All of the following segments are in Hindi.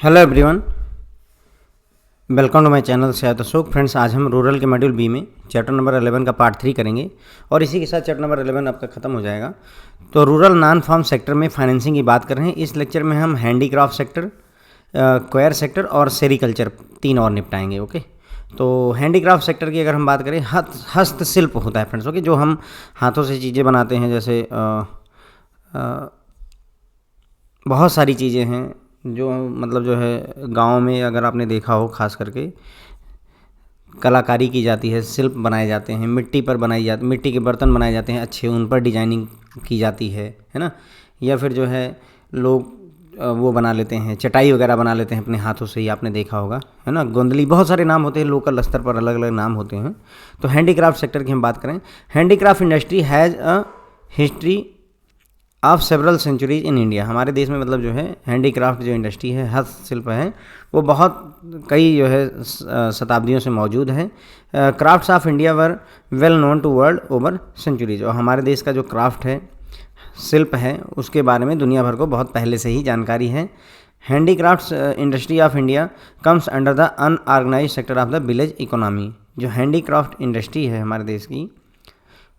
Hello everyone, welcome to my channel Syed Ashok. Friends, आज हम रूरल के मॉड्यूल बी में चैप्टर नंबर 11 का पार्ट 3 करेंगे और इसी के साथ चैप्टर नंबर 11 आपका ख़त्म हो जाएगा। तो रूरल नॉन फार्म सेक्टर में फाइनेंसिंग की बात कर रहे हैं। इस लेक्चर में हम हैंडीक्राफ्ट सेक्टर, क्वायर सेक्टर और सेरिकल्चर 3 और निपटाएंगे। ओके, तो हैंडीक्राफ्ट सेक्टर की अगर हम बात करें, हस्तशिल्प होता है फ्रेंड्स। ओके, जो हम हाथों से चीज़ें बनाते हैं, जैसे बहुत सारी चीज़ें हैं जो मतलब जो है गाँव में अगर आपने देखा हो, खास करके कलाकारी की जाती है, शिल्प बनाए जाते हैं, मिट्टी पर बनाई जाती, मिट्टी के बर्तन बनाए जाते हैं अच्छे, उन पर डिजाइनिंग की जाती है ना। या फिर जो है लोग वो बना लेते हैं, चटाई वगैरह बना लेते हैं अपने हाथों से ही, आपने देखा होगा, है ना। गोंदली, बहुत सारे नाम होते हैं, लोकल स्तर पर अलग अलग नाम होते हैं। तो हैंडीक्राफ्ट सेक्टर की हम बात करें, handicraft industry has a history of several centuries in India. हमारे देश में मतलब जो है हैंडीक्राफ्ट जो इंडस्ट्री है, हस्तशिल्प है, वो बहुत कई जो है शताब्दियों से मौजूद है। Crafts of India were well known to world over centuries. और हमारे देश का जो क्राफ्ट है, शिल्प है, उसके बारे में दुनिया भर को बहुत पहले से ही जानकारी है। Handicrafts industry of India comes under the unorganise sector of the village economy. जो हैंडीक्राफ्ट इंडस्ट्री है हमारे देश की,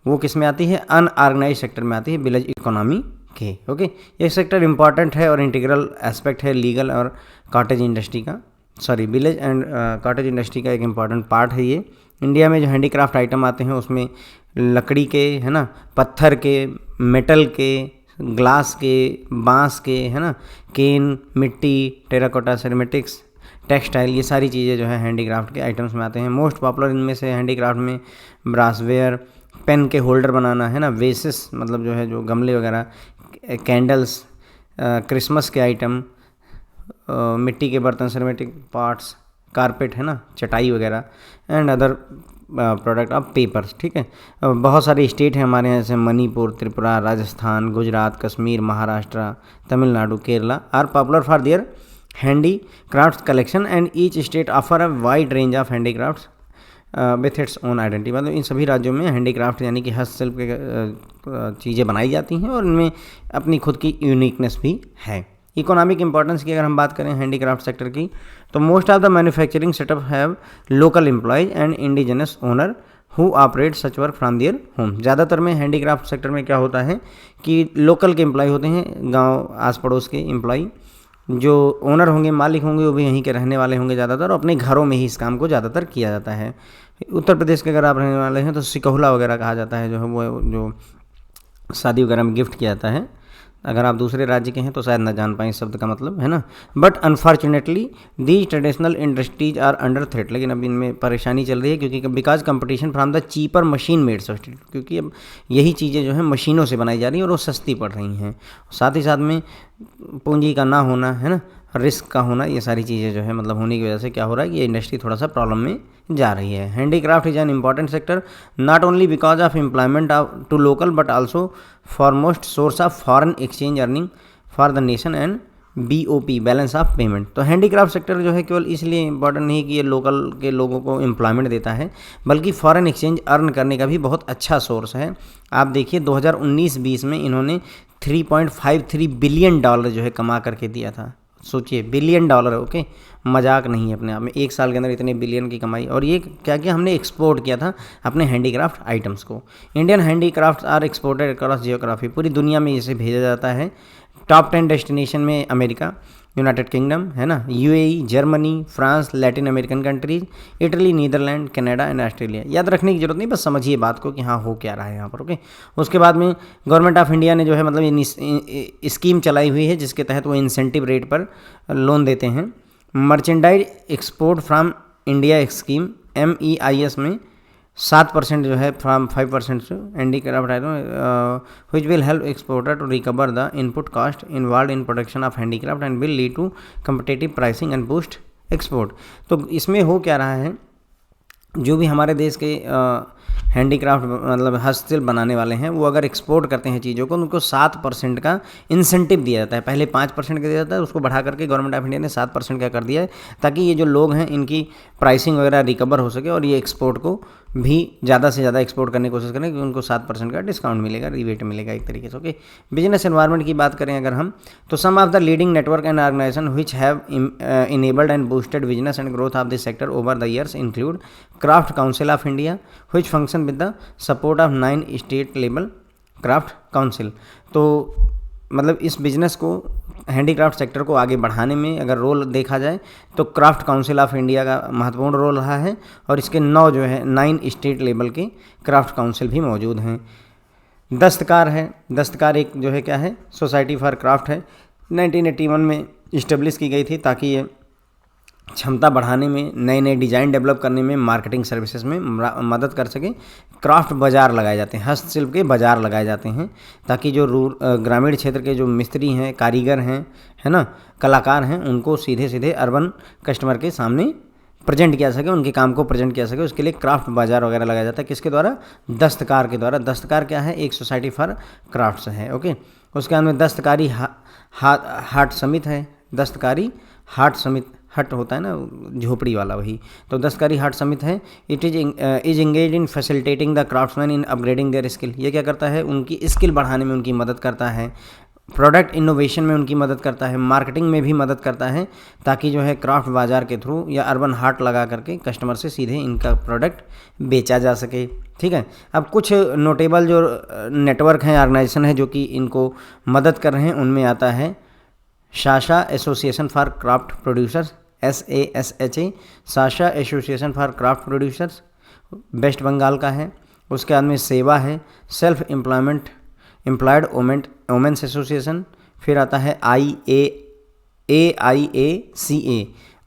वो किस में आती है? अनऑर्गेनाइज सेक्टर में आती है, विलेज इकोनॉमी के। ओके, ये सेक्टर इंपॉर्टेंट है और इंटीग्रल एस्पेक्ट है लीगल और कॉटेज इंडस्ट्री का, sorry village and cottage industry का एक इम्पॉर्टेंट पार्ट है ये। इंडिया में जो हैंडीक्राफ्ट आइटम आते हैं उसमें लकड़ी के, है ना, पत्थर के, मेटल के, ग्लास के, बांस के, है ना, केन, मिट्टी, टेराकोटा, सेरेमिटिक्स, टेक्सटाइल, ये सारी चीज़ें जो है हैंडीक्राफ्ट के आइटम्स में आते हैं। मोस्ट पॉपुलर इनमें से हैंडीक्राफ्ट में ब्रासवेयर, पेन के होल्डर बनाना, है ना, वेसेस मतलब जो है जो गमले वगैरह, कैंडल्स, क्रिसमस के आइटम, मिट्टी के बर्तन, सेरेमिक पार्ट्स, कारपेट, है ना, चटाई वगैरह, and other product of papers. ठीक है, बहुत सारे स्टेट हैं हमारे यहाँ, जैसे Manipur, Tripura, Rajasthan, Gujarat, Kashmir, Maharashtra, Tamil Nadu, Kerala are popular for their handicraft collection and each state offer a wide range of handicrafts with its own identity. मतलब इन सभी राज्यों में हैंडीक्राफ्ट यानी कि हस्तशिल्प के चीज़ें बनाई जाती हैं और इनमें अपनी खुद की यूनिकनेस भी है। इकोनॉमिक इंपॉर्टेंस की अगर हम बात करें हैंडीक्राफ्ट सेक्टर की, तो most of the manufacturing setup have local employees and indigenous owner who operate such work from their home. ज़्यादातर में हैंडीक्राफ्ट सेक्टर में क्या होता है कि लोकल के एम्प्लॉय होते हैं, गाँव आस पड़ोस के एम्प्लॉय, जो ओनर होंगे, मालिक होंगे, वो भी यहीं के रहने वाले होंगे ज़्यादातर, और अपने घरों में ही इस काम को ज़्यादातर किया जाता है। उत्तर प्रदेश के अगर आप रहने वाले हैं तो सिकहुला वगैरह कहा जाता है, जो है वो जो शादी वगैरह में गिफ्ट किया जाता है। अगर आप दूसरे राज्य के हैं तो शायद ना जान पाएँ इस शब्द का मतलब, है ना। But unfortunately these traditional industries are under threat. लेकिन अब इनमें परेशानी चल रही है क्योंकि because competition from the cheaper machine made substitute, क्योंकि अब यही चीज़ें जो है मशीनों से बनाई जा रही हैं और वो सस्ती पड़ रही हैं। साथ ही साथ में पूंजी का ना होना, है ना, रिस्क का होना, ये सारी चीज़ें जो है मतलब होने की वजह से क्या हो रहा है कि ये इंडस्ट्री थोड़ा सा प्रॉब्लम में जा रही है। Handicraft is an important sector not only because of employment to local but also foremost source of foreign exchange earning for the nation and BOP, balance of payment. तो हैंडीक्राफ्ट सेक्टर जो है केवल इसलिए इम्पॉर्टेंट नहीं कि ये लोकल के लोगों को एम्प्लॉयमेंट देता है, बल्कि फॉरेन एक्सचेंज अर्न करने का भी बहुत अच्छा सोर्स है। आप देखिए 2019-20 में इन्होंने $3.53 बिलियन जो है कमा करके दिया था। सोचिए, बिलियन डॉलर, ओके, मजाक नहीं है अपने आप में। एक साल के अंदर इतने बिलियन की कमाई, और ये क्या किया हमने, एक्सपोर्ट किया था अपने हैंडीक्राफ्ट आइटम्स को। Indian handicraft are exported across geography, पूरी दुनिया में इसे भेजा जाता है। टॉप 10 डेस्टिनेशन में अमेरिका, यूनाइटेड किंगडम, है ना, UAE, Germany, France, Latin American countries, Italy, Netherland, Canada and Australia. याद रखने की जरूरत नहीं, बस समझिए बात को कि हाँ हो क्या रहा है यहाँ पर। ओके, उसके बाद में गवर्नमेंट ऑफ इंडिया ने जो है मतलब ये स्कीम चलाई हुई है जिसके तहत वो इंसेंटिव रेट पर लोन देते हैं। Merchandise export from India scheme MEIS में 7% जो है फ्राम 5% से handicraft item which will help exporter to recover the input cost involve in production of handicraft and will lead to competitive pricing and boost export. तो इसमें हो क्या रहा है, जो भी हमारे देश के हैंडीक्राफ्ट मतलब हस्तशिल्प बनाने वाले हैं, वो अगर एक्सपोर्ट करते हैं चीज़ों को, उनको 7% का इंसेंटिव दिया जाता है। पहले 5% का दिया जाता है, उसको बढ़ा करके गवर्नमेंट ऑफ इंडिया ने 7% का कर दिया है, ताकि ये जो लोग हैं इनकी प्राइसिंग वगैरह रिकवर हो सके और ये एक्सपोर्ट को भी ज़्यादा से ज़्यादा एक्सपोर्ट करने की कोशिश करें, क्योंकि उनको 7% का डिस्काउंट मिलेगा, रिबेट मिलेगा एक तरीके से। ओके, बिजनेस एनवायरनमेंट की बात करें अगर हम, तो some of the leading network and organisation which have enabled and boosted business and growth of this sector over the years include craft council of India which function with the support of 9 state level craft council. तो मतलब इस बिज़नेस को, हैंडीक्राफ्ट सेक्टर को आगे बढ़ाने में अगर रोल देखा जाए तो क्राफ्ट काउंसिल ऑफ इंडिया का महत्वपूर्ण रोल रहा है, और इसके 9 स्टेट लेवल के क्राफ्ट काउंसिल भी मौजूद हैं। दस्तकार है, दस्तकार एक जो है क्या है, सोसाइटी फॉर क्राफ्ट है, 1981 में इस्टेब्लिश की गई थी, ताकि ये क्षमता बढ़ाने में, नए नए डिज़ाइन डेवलप करने में, मार्केटिंग सर्विसेज में मदद कर सके। क्राफ्ट बाज़ार लगाए जाते हैं, हस्तशिल्प के बाज़ार लगाए जाते हैं, ताकि जो ग्रामीण क्षेत्र के जो मिस्त्री हैं, कारीगर हैं, है ना, कलाकार हैं, उनको सीधे सीधे अर्बन कस्टमर के सामने प्रेजेंट किया सके, उनके काम को प्रेजेंट किया सके। उसके लिए क्राफ्ट बाज़ार वगैरह लगाया जाता है। किसके द्वारा? दस्तकार के द्वारा। दस्तकार क्या है? एक सोसाइटी फॉर क्राफ्ट्स है। ओके, उसके बाद में दस्तकारी हाट समिति है। दस्तकारी हाट समिति, हट होता है ना झोपड़ी वाला, वही। तो दस्तकारी हाट समिति है। It is engage in facilitating the craftsman in upgrading their skill. ये क्या करता है? उनकी स्किल बढ़ाने में उनकी मदद करता है, प्रोडक्ट इनोवेशन में उनकी मदद करता है, मार्केटिंग में भी मदद करता है, ताकि जो है क्राफ्ट बाज़ार के थ्रू या अर्बन हाट लगा करके कस्टमर से सीधे इनका प्रोडक्ट बेचा जा सके। ठीक है, अब कुछ नोटेबल जो नेटवर्क हैं, ऑर्गेनाइजेशन है जो कि इनको मदद कर रहे हैं, उनमें आता है Sasha association for craft producers, SASHA, Sasha association for craft producers, West Bengal का है। उसके बाद में सेवा है, सेल्फ एम्प्लॉयड वोमेंस एसोसिएशन। फिर आता है AIACA,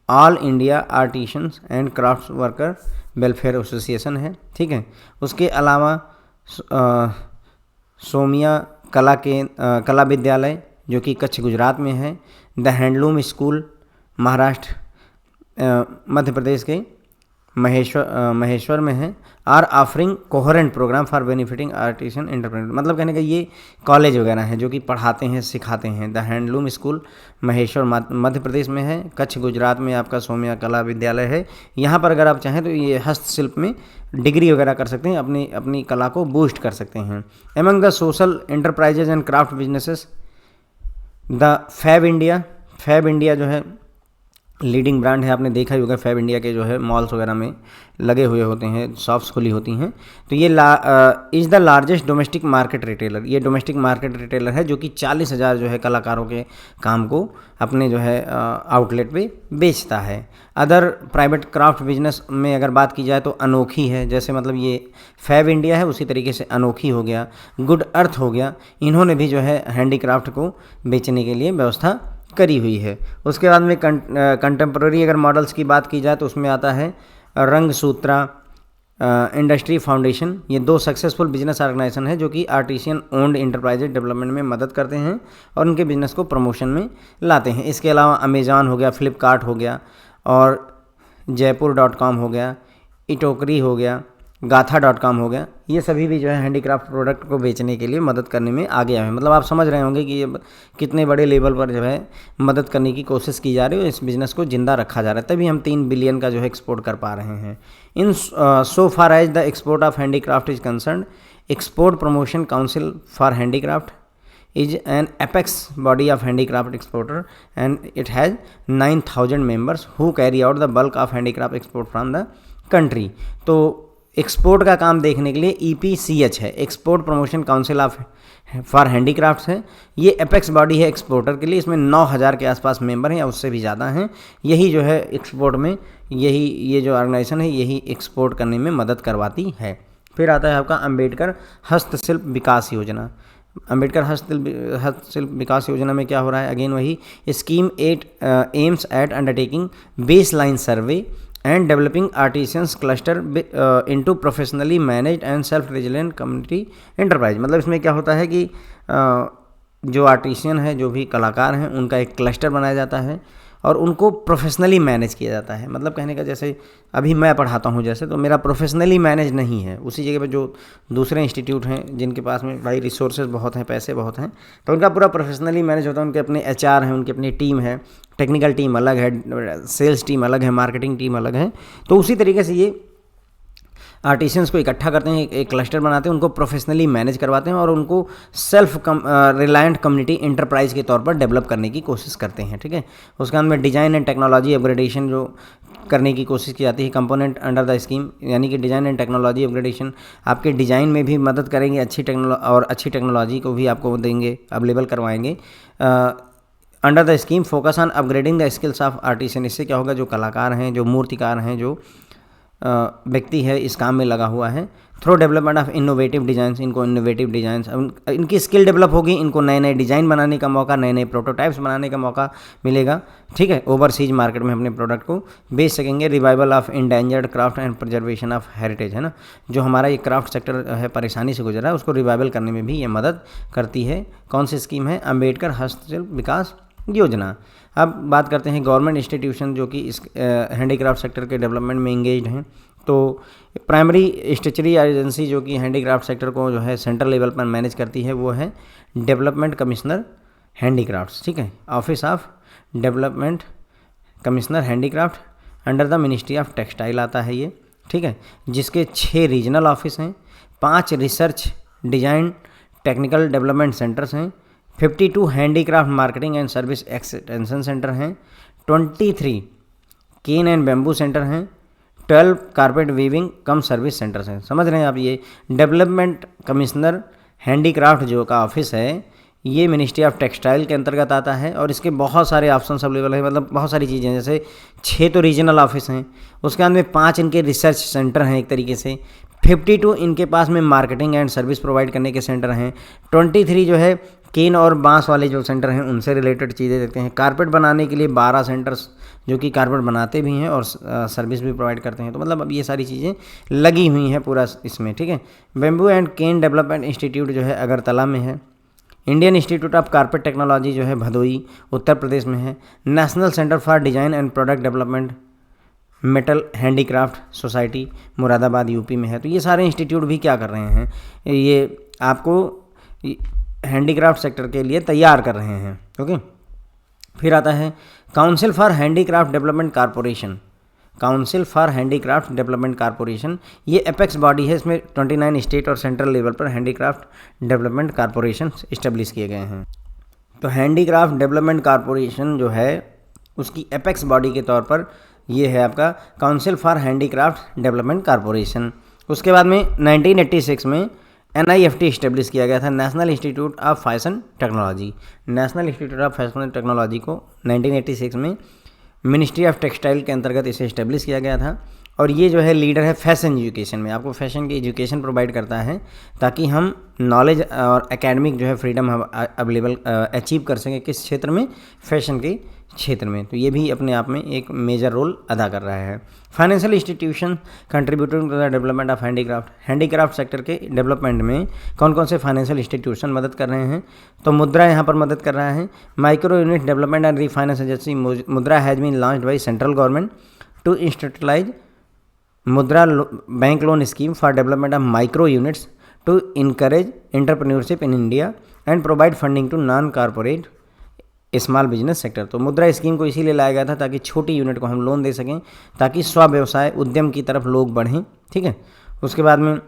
all India artisans and craft worker welfare association है। ठीक है, उसके अलावा सोमिया कला विद्यालय जो कि कच्छ गुजरात में है, the handloom school Maharashtra Madhya Pradesh के महेश्वर में है, are offering coherent program for benefiting artisan entrepreneur. मतलब कहने का ये कॉलेज वगैरह हैं जो कि पढ़ाते हैं, सिखाते हैं। The handloom school Maheshwar Madhya Pradesh में है, कच्छ गुजरात में आपका सोमिया कला विद्यालय है। यहाँ पर अगर आप चाहें तो ये हस्तशिल्प में डिग्री वगैरह कर सकते हैं, अपनी कला को बूस्ट कर सकते हैं। Among the social enterprises and craft businesses, the Fabindia जो है लीडिंग ब्रांड है। आपने देखा ही होगा, फैब इंडिया के जो है मॉल्स वगैरह में लगे हुए होते हैं, शॉप्स खुली होती हैं। तो ये is the largest domestic market retailer. ये डोमेस्टिक मार्केट रिटेलर है जो कि 40,000 जो है कलाकारों के काम को अपने जो है आउटलेट पे बेचता है। अदर प्राइवेट क्राफ्ट बिजनेस में अगर बात की जाए तो अनोखी है, जैसे मतलब ये फैब इंडिया है, उसी तरीके से अनोखी हो गया, गुड अर्थ हो गया। इन्होंने भी जो है हैंडीक्राफ्ट को बेचने के लिए व्यवस्था करी हुई है। उसके बाद में कंटेम्प्रेरी अगर मॉडल्स की बात की जाए तो उसमें आता है रंगसूत्रा इंडस्ट्री फाउंडेशन। ये 2 सक्सेसफुल बिजनेस ऑर्गेनाइजेशन है जो कि आर्टिसियन ओन्ड इंटरप्राइजेज डेवलपमेंट में मदद करते हैं और उनके बिजनेस को प्रमोशन में लाते हैं। इसके अलावा अमेज़ॉन हो गया, फ्लिपकार्ट हो गया, और जयपुर.com हो गया, इटोकरी हो गया, गाथा.com हो गया। ये सभी भी जो है हैंडीक्राफ्ट प्रोडक्ट को बेचने के लिए मदद करने में आगे आए हैं। मतलब आप समझ रहे होंगे कि ये कितने बड़े लेवल पर जो है मदद करने की कोशिश की जा रही है, इस बिज़नेस को ज़िंदा रखा जा रहा है, तभी हम 3 बिलियन का जो है एक्सपोर्ट कर पा रहे हैं। In so far as the export of handicraft is concern, export promotion council for handicraft is an apex body of handicraft exporter and it has 9,000 members who carry out the bulk of handicraft export from the country। तो एक्सपोर्ट का काम देखने के लिए EPCH है, export promotion council of for handicrafts है। ये एपेक्स बॉडी है एक्सपोर्टर के लिए, इसमें 9,000 के आसपास मेंबर हैं या उससे भी ज़्यादा हैं। यही जो है एक्सपोर्ट में, ये जो ऑर्गेनाइजेशन है यही एक्सपोर्ट करने में मदद करवाती है। फिर आता है आपका अम्बेडकर हस्तशिल्प विकास योजना। अम्बेडकर हस्तशिल्प विकास योजना में क्या हो रहा है? अगेन वही scheme 8 aims at undertaking base line survey and developing artisans cluster into professionally managed and self resilient community enterprise. मतलब इसमें क्या होता है कि जो आर्टिसियन है, जो भी कलाकार हैं, उनका एक क्लस्टर बनाया जाता है और उनको प्रोफेशनली मैनेज किया जाता है। मतलब कहने का जैसे अभी मैं पढ़ाता हूँ जैसे, तो मेरा प्रोफेशनली मैनेज नहीं है। उसी जगह पे जो दूसरे इंस्टीट्यूट हैं जिनके पास में भाई रिसोर्सेज बहुत हैं, पैसे बहुत हैं, तो उनका पूरा प्रोफेशनली मैनेज होता है। उनके अपने एचआर हैं, उनकी अपनी टीम है, टेक्निकल टीम अलग है, सेल्स टीम अलग है, मार्केटिंग टीम अलग है। तो उसी तरीके से ये आर्टिशियंस को इकट्ठा करते हैं, एक क्लस्टर बनाते हैं, उनको प्रोफेशनली मैनेज करवाते हैं और उनको सेल्फ रिलायंट कम्युनिटी इंटरप्राइज के तौर पर डेवलप करने की कोशिश करते हैं। ठीक है, उसके अंदर में डिज़ाइन एंड टेक्नोलॉजी अपग्रेडेशन जो करने की कोशिश की जाती है, कंपोनेंट अंडर द स्कीम, यानी कि डिज़ाइन एंड टेक्नोलॉजी अपग्रेडेशन आपके डिज़ाइन में भी मदद करेंगे, अच्छी टेक्नोलॉजी को भी आपको देंगे, अवेलेबल करवाएंगे। Under the scheme focus on upgrading the skills of artisan. इससे क्या होगा, जो कलाकार हैं, जो मूर्तिकार हैं, जो व्यक्ति है इस काम में लगा हुआ है, through development of innovative designs, इनको इनोवेटिव डिज़ाइंस, इनकी स्किल डेवलप होगी, इनको नए नए डिज़ाइन बनाने का मौका, नए नए प्रोटोटाइप्स बनाने का मौका मिलेगा। ठीक है, ओवरसीज मार्केट में अपने प्रोडक्ट को बेच सकेंगे। Revival of endangered craft and preservation of heritage, है ना, जो हमारा ये क्राफ्ट सेक्टर है परेशानी से गुजरा है, उसको रिवाइवल करने में भी ये मदद करती है। कौन सी स्कीम है, अम्बेडकर हस्तशिल्प विकास योजना। अब बात करते हैं गवर्नमेंट इंस्टीट्यूशन जो कि इस हैंडीक्राफ्ट सेक्टर के डेवलपमेंट में इंगेज्ड हैं। तो प्राइमरी स्टेचुरी एजेंसी जो कि हैंडीक्राफ्ट सेक्टर को जो है सेंट्रल लेवल पर मैनेज करती है वो है डेवलपमेंट कमिश्नर हैंडीक्राफ्ट्स। ठीक है, office of development commissioner handicraft under the ministry of textile आता है ये। ठीक है, जिसके 6 रीजनल ऑफिस हैं, 5 research design technical development centres हैं, 52 handicraft marketing and service extension centre हैं, 23 केन एंड बैम्बू सेंटर हैं, 12 कारपेट वीविंग कम सर्विस सेंटर्स हैं। समझ रहे हैं आप, ये डेवलपमेंट कमिश्नर हैंडीक्राफ्ट जो का ऑफिस है ये मिनिस्ट्री ऑफ टेक्सटाइल के अंतर्गत आता है और इसके बहुत सारे ऑप्शंस अवेलेबल है। मतलब बहुत सारी चीज़ें, जैसे 6 तो रीजनल ऑफिस हैं, उसके अंदर में 5 इनके रिसर्च सेंटर हैं एक तरीके से, 52 इनके पास में मार्केटिंग एंड सर्विस प्रोवाइड करने के सेंटर हैं, 23 जो है केन और बांस वाले जो सेंटर हैं उनसे रिलेटेड चीज़ें देखते हैं, कारपेट बनाने के लिए 12 सेंटर्स जो कि कारपेट बनाते भी हैं और सर्विस भी प्रोवाइड करते हैं। तो मतलब अब ये सारी चीज़ें लगी हुई हैं पूरा इसमें। ठीक है, bamboo and cane development institute जो है अगरतला में है, Indian institute of carpet technology जो है भदोई उत्तर प्रदेश में है, national centre for design and product development metal handicraft society Moradabad UP में है। तो ये सारे इंस्टीट्यूट भी क्या कर रहे हैं, ये आपको हैंडीक्राफ्ट सेक्टर के लिए तैयार कर रहे हैं। ओके, फिर आता है council for handicraft development corporation. Council for handicraft development corporation ये एपेक्स बॉडी है, इसमें 29 स्टेट और सेंट्रल लेवल पर हैंडीक्राफ्ट डेवलपमेंट कॉरपोरेशन इस्टेब्लिश किए गए हैं। तो हैंडीक्राफ्ट डेवलपमेंट कॉरपोरेशन जो है उसकी एपेक्स बॉडी के तौर पर ये है आपका council for handicraft development corporation. उसके बाद में 1986 में NIFT इस्टेब्लिश किया गया था, national institute of fashion technology. National institute of fashion technology को 1986 में मिनिस्ट्री ऑफ टेक्सटाइल के अंतर्गत इसे इस्टेब्लिश किया गया था और ये जो है लीडर है फैशन एजुकेशन में, आपको फैशन की एजुकेशन प्रोवाइड करता है ताकि हम नॉलेज और एकेडमिक जो है फ्रीडम हम अवेलेबल अचीव कर सकें किस क्षेत्र में, फैशन के क्षेत्र में। तो ये भी अपने आप में एक मेजर रोल अदा कर रहा है। Financial institution contributing to the development of handicraft. Handicraft sector के डेवलपमेंट में कौन कौन से फाइनेंशियल इंस्टीट्यूशन मदद कर रहे हैं, तो मुद्रा यहाँ पर मदद कर रहा है। Micro unit development and refinance agency Mudra has been launched by central government to institutionalise Mudra bank loan scheme for development of micro units to encourage entrepreneurship in India and provide funding to non corporate small business sector. तो मुद्रा स्कीम को इसीलिए लाया गया था ताकि छोटी यूनिट को हम लोन दे सकें, ताकि स्व व्यवसाय उद्यम की तरफ लोग बढ़ें। ठीक है, उसके बाद में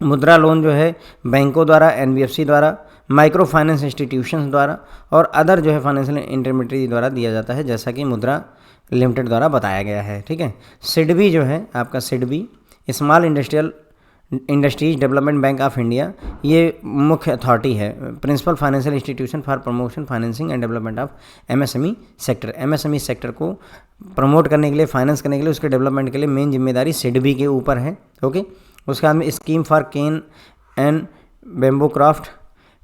मुद्रा लोन जो है बैंकों द्वारा, NBFC द्वारा, माइक्रो फाइनेंस इंस्टीट्यूशंस द्वारा और अदर जो है फाइनेंशियल इंटरमीडिएट द्वारा दिया जाता है, जैसा कि मुद्रा लिमिटेड द्वारा बताया गया है। ठीक है, सिडबी जो है आपका, SIDBI small industries development bank of India, ये मुख्य अथॉरिटी है, principal financial institution for promotion financing and development of MSME sector. MSME sector को प्रमोट करने के लिए, फाइनेंस करने के लिए, उसके डेवलपमेंट के लिए मेन जिम्मेदारी सिडबी के ऊपर है। ओके, उसके बाद में scheme for cane and bamboo craft,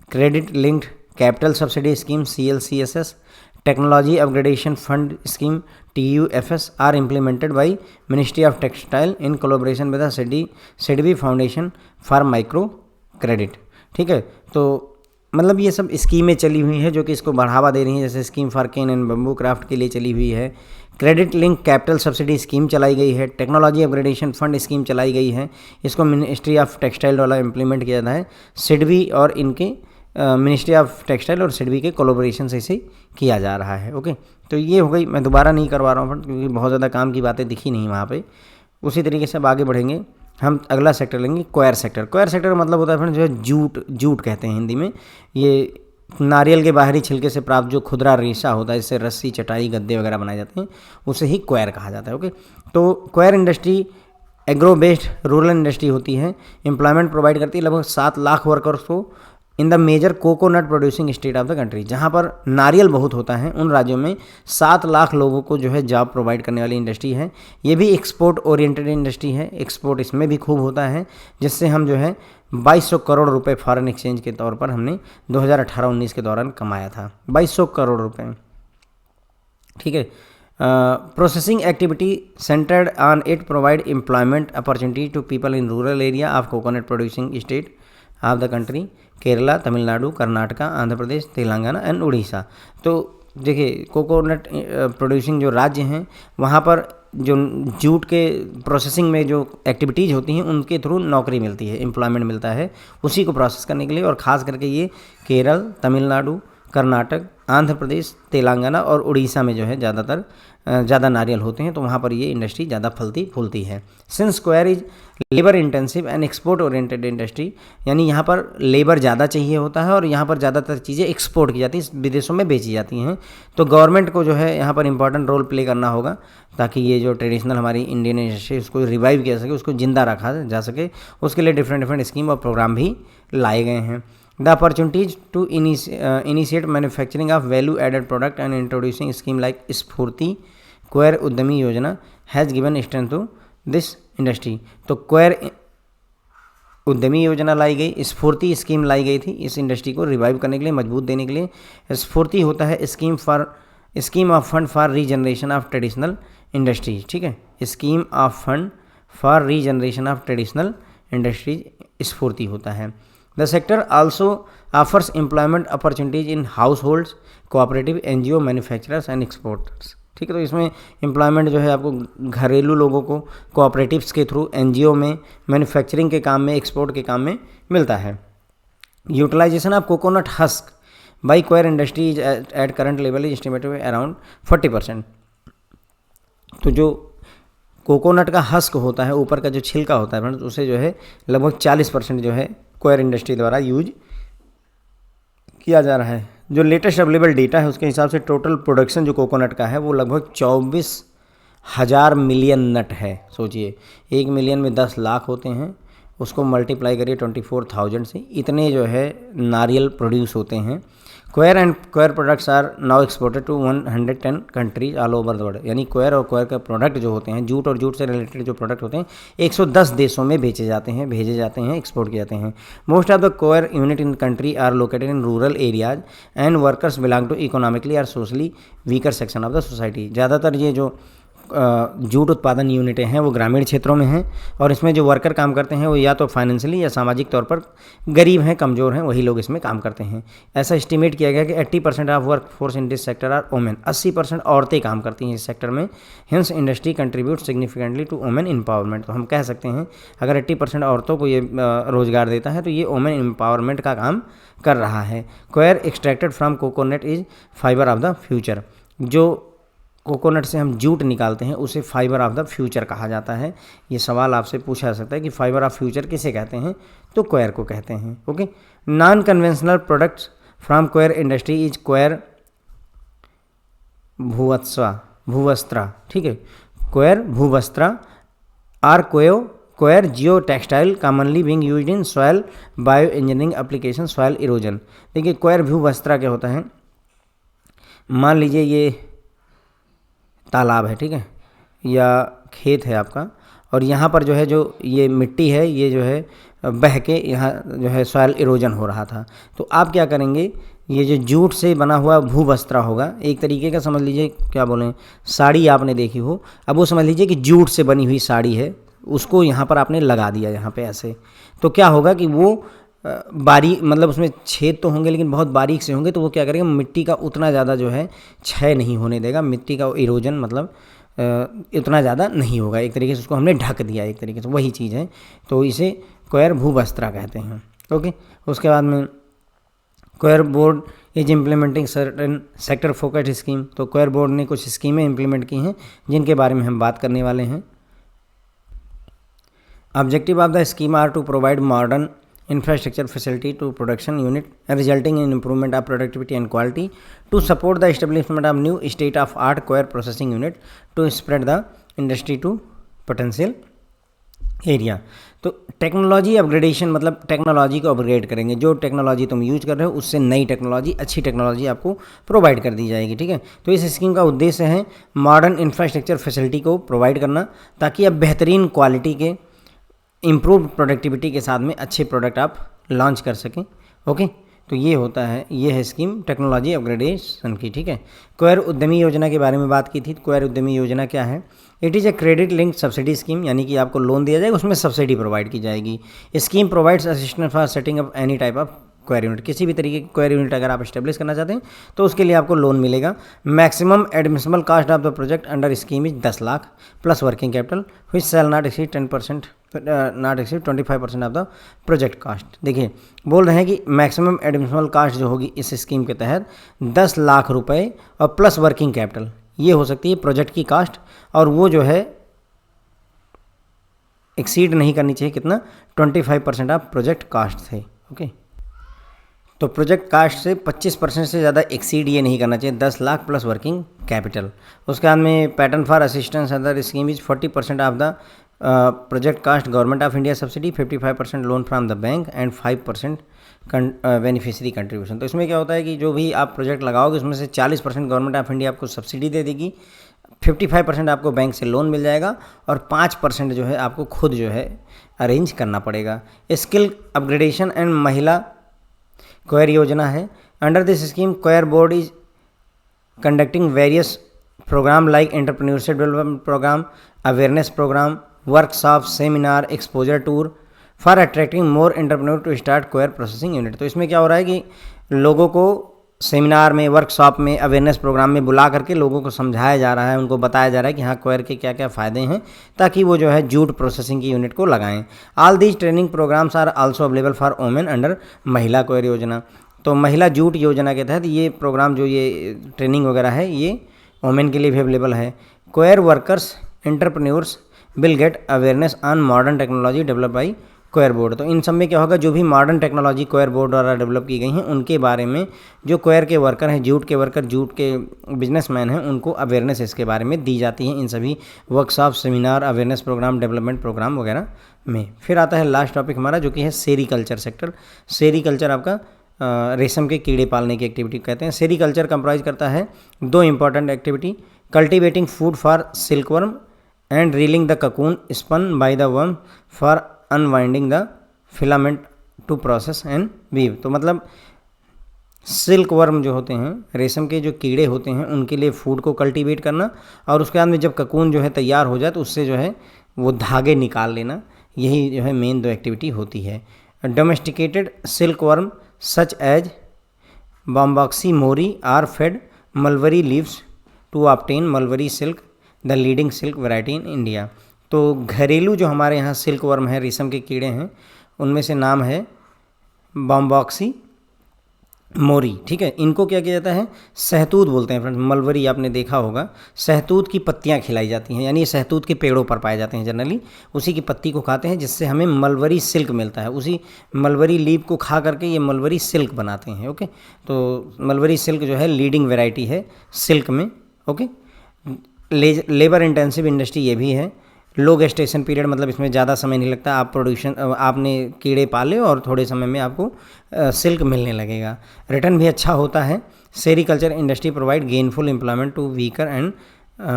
credit linked capital subsidy scheme CLCSS, technology upgradation fund scheme TUFS are implemented by ministry of textile in collaboration with SIDBI foundation for micro credit. ठीक है, तो मतलब ये सब स्कीमें चली हुई हैं जो कि इसको बढ़ावा दे रही हैं, जैसे scheme for cane and bamboo craft के लिए चली हुई है, credit link capital subsidy scheme चलाई गई है, टेक्नोलॉजी अपग्रेडेशन फंड स्कीम चलाई गई है, इसको मिनिस्ट्री ऑफ टेक्सटाइल द्वारा इम्प्लीमेंट किया जाता है, सिडबी और इनके मिनिस्ट्री ऑफ टेक्सटाइल और सिडबी के कोलोबोरेशन से इसे किया जा रहा है। ओके, तो ये हो गई, मैं दोबारा नहीं करवा रहा हूँ क्योंकि बहुत ज़्यादा काम की बातें दिखी नहीं वहाँ पे। उसी तरीके से अब आगे बढ़ेंगे, हम अगला सेक्टर लेंगे क्वायर सेक्टर। क्वायर सेक्टर का मतलब होता है फ्रेंड्स जो है जूट कहते हैं हिंदी में, ये नारियल के बाहरी छिलके से प्राप्त जो खुदरा रेशा होता है, इससे रस्सी, चटाई, गद्दे वगैरह बनाए जाते हैं, उसे ही क्वायर कहा जाता है। ओके, तो coir industry agro based rural industry होती है, एम्प्लॉयमेंट प्रोवाइड करती है लगभग 7 लाख वर्कर्स को in the major coconut producing state of the country. जहाँ पर नारियल बहुत होता है उन राज्यों में 7 लाख लोगों को जो है जॉब प्रोवाइड करने वाली इंडस्ट्री है। ये भी एक्सपोर्ट ओरिएंटेड इंडस्ट्री है, एक्सपोर्ट इसमें भी खूब होता है, जिससे हम जो है 2200 करोड़ रुपए फॉरेन एक्सचेंज के तौर पर हमने 2018-19 के दौरान कमाया था, 2200 करोड़ रुपए। ठीक है, processing activity centred on it provide employment opportunity to people in rural area of coconut producing state of the country, Kerala, Tamil Nadu, Karnataka, Andhra Pradesh, Telangana and Orissa. तो देखिए, कोकोनट प्रोड्यूसिंग जो राज्य हैं वहाँ पर जो जूट के प्रोसेसिंग में जो एक्टिविटीज़ होती हैं उनके थ्रू नौकरी मिलती है, एम्प्लॉयमेंट मिलता है उसी को प्रोसेस करने के लिए। और ख़ास करके ये केरल, तमिलनाडु, कर्नाटक, आंध्र प्रदेश, तेलंगाना और उड़ीसा में जो है ज़्यादा नारियल होते हैं, तो वहाँ पर ये इंडस्ट्री ज़्यादा फलती फूलती है। Since coir is labour intensive and export oriented industry, यानी यहाँ पर लेबर ज़्यादा चाहिए होता है और यहाँ पर ज़्यादातर चीज़ें एक्सपोर्ट की जाती हैं, विदेशों में बेची जाती हैं। तो गवर्नमेंट को जो है यहाँ पर इंपॉर्टेंट रोल प्ले करना होगा ताकि ये जो ट्रेडिशनल हमारी इंडियन इंडस्ट्री उसको रिवाइव किया सके, उसको ज़िंदा रखा जा सके। उसके लिए डिफरेंट स्कीम और प्रोग्राम भी लाए गए हैं। The opportunities to initiate manufacturing of value-added product and introducing scheme like स्फूर्ति क्वायर उद्यमी योजना has given strength to this industry। तो क्वायर उद्यमी योजना लाई गई, स्फूर्ति स्कीम लाई गई थी इस इंडस्ट्री को रिवाइव करने के लिए, मजबूत देने के लिए। स्फूर्ति होता है scheme of fund for regeneration of traditional industries. ठीक है, scheme of fund for regeneration of traditional industries स्फूर्ति होता है। The sector also offers employment opportunities in households, cooperative, NGO, manufacturers and exporters। ठीक है, तो इसमें एम्प्लॉयमेंट जो है आपको घरेलू लोगों को कोऑपरेटिव्स के थ्रू, NGO में, मैन्युफैक्चरिंग के काम में, एक्सपोर्ट के काम में मिलता है। Utilisation of coconut husk by coir industry is at current level is estimated around 40%। तो जो कोकोनट का हस्क होता है, ऊपर का जो छिलका होता है फ्रेंड्स, उसे जो है लगभग 40% जो है क्वायर इंडस्ट्री द्वारा यूज किया जा रहा है। जो लेटेस्ट अवेलेबल डेटा है उसके हिसाब से टोटल प्रोडक्शन जो कोकोनट का है वो लगभग 24,000 मिलियन नट है। सोचिए, 1 मिलियन में 10 लाख होते हैं, उसको मल्टीप्लाई करिए 24,000 से, इतने जो है नारियल प्रोड्यूस होते हैं। Coir and coir products are now exported to 110 countries all over the world. यानी क्वायर और क्वायर का प्रोडक्ट जो होते हैं, जूट और जूट से रिलेटेड जो प्रोडक्ट होते हैं, 110 देशों में बेचे जाते हैं, भेजे जाते हैं, एक्सपोर्ट किए जाते हैं। Most of the coir unit in country are located in rural areas and workers belong to economically or socially weaker section of the society. ज़्यादातर ये जो जूट उत्पादन यूनिटें हैं वो ग्रामीण क्षेत्रों में हैं और इसमें जो वर्कर काम करते हैं वो या तो फाइनेंशियली या सामाजिक तौर पर गरीब हैं, कमज़ोर हैं, वही लोग इसमें काम करते हैं। ऐसा एस्टिमेट किया गया कि 80% of work force in this sector are women. 80% औरतें काम करती हैं इस सेक्टर में। Hence industry contribute significantly to women empowerment. तो हम कह सकते हैं अगर 80% औरतों को ये रोज़गार देता है तो ये वोमेन एम्पावरमेंट का काम कर रहा है। Coir extracted from coconut is fibre of the future. जो कोकोनट से हम जूट निकालते हैं उसे फाइबर ऑफ द फ्यूचर कहा जाता है। ये सवाल आपसे पूछा जा सकता है कि फाइबर ऑफ फ्यूचर किसे कहते हैं, तो क्वायर को कहते हैं। Okay, non conventional products from coir industry is coir Bhoovastra. ठीक है, coir Bhoovastra are coir geo textile commonly being used in soil bio engineering application soil erosion. देखिए, क्वायर भूवस्त्रा क्या होता है, मान लीजिए ये तालाब है, ठीक है, या खेत है आपका, और यहाँ पर जो है जो ये मिट्टी है ये जो है बह के यहाँ जो है सॉयल इरोजन हो रहा था। तो आप क्या करेंगे, ये जो जूट से बना हुआ भूवस्त्रा होगा, एक तरीके का समझ लीजिए, क्या बोलें, साड़ी आपने देखी हो, अब वो समझ लीजिए कि जूट से बनी हुई साड़ी है, उसको यहाँ पर आपने लगा दिया यहाँ पे ऐसे, तो क्या होगा कि वो बारीक, मतलब उसमें छेद तो होंगे लेकिन बहुत बारीक से होंगे, तो वो क्या करेगा, मिट्टी का उतना ज़्यादा जो है क्षय नहीं होने देगा, मिट्टी का इरोजन मतलब इतना ज़्यादा नहीं होगा। एक तरीके से उसको हमने ढक दिया, एक तरीके से वही चीज़ है, तो इसे क्वायर भूवस्त्रा कहते हैं। ओके, उसके बाद में coir board is implementing certain sector focused scheme. तो क्वायर बोर्ड ने कुछ स्कीमें इम्प्लीमेंट की हैं जिनके बारे में हम बात करने वाले हैं। Objective of the scheme are to provide modern infrastructure facility to production unit resulting in improvement of productivity and quality, to support the establishment of new state of art coir processing unit, to spread the industry to potential area. तो टेक्नोलॉजी अपग्रेडेशन मतलब टेक्नोलॉजी को अपग्रेड करेंगे, जो टेक्नोलॉजी तुम यूज कर रहे हो उससे नई टेक्नोलॉजी, अच्छी टेक्नोलॉजी आपको प्रोवाइड कर दी जाएगी। ठीक है, तो इस स्कीम का उद्देश्य है मॉडर्न इंफ्रास्ट्रक्चर फैसिलिटी को प्रोवाइड करना, ताकि आप बेहतरीन क्वालिटी के इम्प्रूव प्रोडक्टिविटी के साथ में अच्छे प्रोडक्ट आप लॉन्च कर सकें। ओके, तो ये होता है, ये है स्कीम टेक्नोलॉजी अपग्रेडेशन की। ठीक है, क्वायर उद्यमी योजना के बारे में बात की थी। क्वायर उद्यमी योजना क्या है? It is a credit linked subsidy scheme, यानी कि आपको लोन दिया जाएगा, उसमें सब्सिडी प्रोवाइड की जाएगी। Scheme provides assistance for setting up any type of coir unit. किसी भी तरीके की क्वायर यूनिट अगर आप स्टेब्लिश करना चाहते हैं तो उसके लिए आपको लोन मिलेगा। Maximum admissible cost of the project under scheme is 10 lakh plus working capital which shall not exceed 10%, not exceed 25% of the project cost. देखिए, बोल रहे हैं कि मैक्सिमम एडमिसिबल कास्ट जो होगी इस स्कीम के तहत 10 लाख रुपए और प्लस वर्किंग कैपिटल, ये हो सकती है प्रोजेक्ट की कास्ट, और वो जो है एक्सीड नहीं करनी चाहिए कितना, 25% ऑफ प्रोजेक्ट कास्ट थे। ओके, तो प्रोजेक्ट कास्ट से 25% से ज़्यादा एक्सीड ये नहीं करना चाहिए, 10 लाख प्लस वर्किंग कैपिटल। उसके बाद में pattern for assistance under scheme is 40% of the project cost government of India subsidy, 55% loan from the bank and 5% beneficiary contribution. तो इसमें क्या होता है कि जो भी आप प्रोजेक्ट लगाओगे उसमें से 40% गवर्नमेंट ऑफ इंडिया आपको सब्सिडी दे देगी, 55% आपको बैंक से लोन मिल जाएगा और 5% जो है आपको खुद जो है अरेंज करना पड़ेगा। स्किल अपग्रेडेशन एंड महिला क्वायर योजना है। Under this scheme coir board is conducting various program like entrepreneurship development program, awareness program, workshop, seminar, exposure tour for attracting more entrepreneur to start coir processing unit. तो इसमें क्या हो रहा है कि लोगों को सेमिनार में, वर्कशॉप में, अवेयरनेस प्रोग्राम में बुला करके लोगों को समझाया जा रहा है, उनको बताया जा रहा है कि हाँ क्वायर के क्या क्या फ़ायदे हैं, ताकि वो जो है जूट प्रोसेसिंग की यूनिट को लगाएं। All these training programs are also available for women under Mahila coir योजना। तो महिला जूट योजना के तहत ये प्रोग्राम जो ये ट्रेनिंग वगैरह है ये वोमेन के लिए भी अवेलेबल है। Coir workers entrepreneurs will get awareness on modern technology develop by coir board. तो इन सब में क्या होगा, जो भी मॉडर्न टेक्नोलॉजी क्वायर बोर्ड द्वारा डेवलप की गई हैं उनके बारे में जो क्वायर के वर्कर हैं, जूट के वर्कर, जूट के बिजनेसमैन हैं, उनको अवेयरनेस इसके बारे में दी जाती है इन सभी workshop, seminar, awareness programme, development programme वगैरह में। फिर आता है लास्ट टॉपिक हमारा जो कि है सेरीकल्चर सेक्टर। सेरीकल्चर आपका रेशम के कीड़े पालने की एक्टिविटी कहते हैं। सेरीकल्चर कंप्राइज करता है 2 important activity, cultivating food for silkworm and reeling the cocoon spun by the worm for unwinding the filament to process and weave. तो मतलब सिल्क वर्म जो होते हैं, रेशम के जो कीड़े होते हैं, उनके लिए फूड को कल्टीवेट करना, और उसके बाद में जब ककून जो है तैयार हो जाए तो उससे जो है वो धागे निकाल लेना, यही जो है मेन 2 एक्टिविटी होती है। Domesticated silk worm such as Bombyx mori are fed mulberry leaves to obtain mulberry silk, the leading silk variety in India. तो घरेलू जो हमारे यहाँ सिल्क वर्म है, रेशम के कीड़े हैं, उनमें से नाम है बॉम्बॉक्सी मोरी। ठीक है, इनको क्या किया जाता है, सहतूत बोलते हैं फ्रेंड्स। मलबरी आपने देखा होगा, सहतूत की पत्तियाँ खिलाई जाती हैं, यानी ये सहतूत के पेड़ों पर पाए जाते हैं जनरली, उसी की पत्ती को खाते हैं जिससे हमें मलबरी सिल्क मिलता है। उसी मलबरी लीव को खा करके ये मलबरी सिल्क बनाते हैं। ओके, तो मलबरी सिल्क जो है लीडिंग वेराइटी है सिल्क में। ओके, लेबर इंटेंसिव इंडस्ट्री ये भी है। लो गेस्टेशन पीरियड मतलब इसमें ज़्यादा समय नहीं लगता, आप प्रोडक्शन आपने कीड़े पाले और थोड़े समय में आपको सिल्क मिलने लगेगा। रिटर्न भी अच्छा होता है। Sericulture industry provide gainful employment to weaker and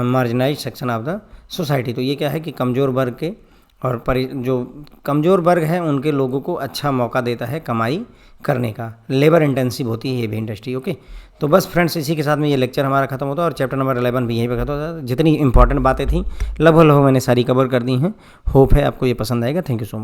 marginalise section of the society. तो ये क्या है कि कमज़ोर वर्ग के और जो कमज़ोर वर्ग है उनके लोगों को अच्छा मौका देता है कमाई करने का। लेबर इंटेंसिव होती है ये भी इंडस्ट्री। ओके, तो बस फ्रेंड्स इसी के साथ में ये लेक्चर हमारा खत्म होता है और चैप्टर नंबर 11 भी यहीं पे खत्म होता है। जितनी इंपॉर्टेंट बातें थी लगभग मैंने सारी कवर कर दी हैं। होप है आपको ये पसंद आएगा। Thank you so much.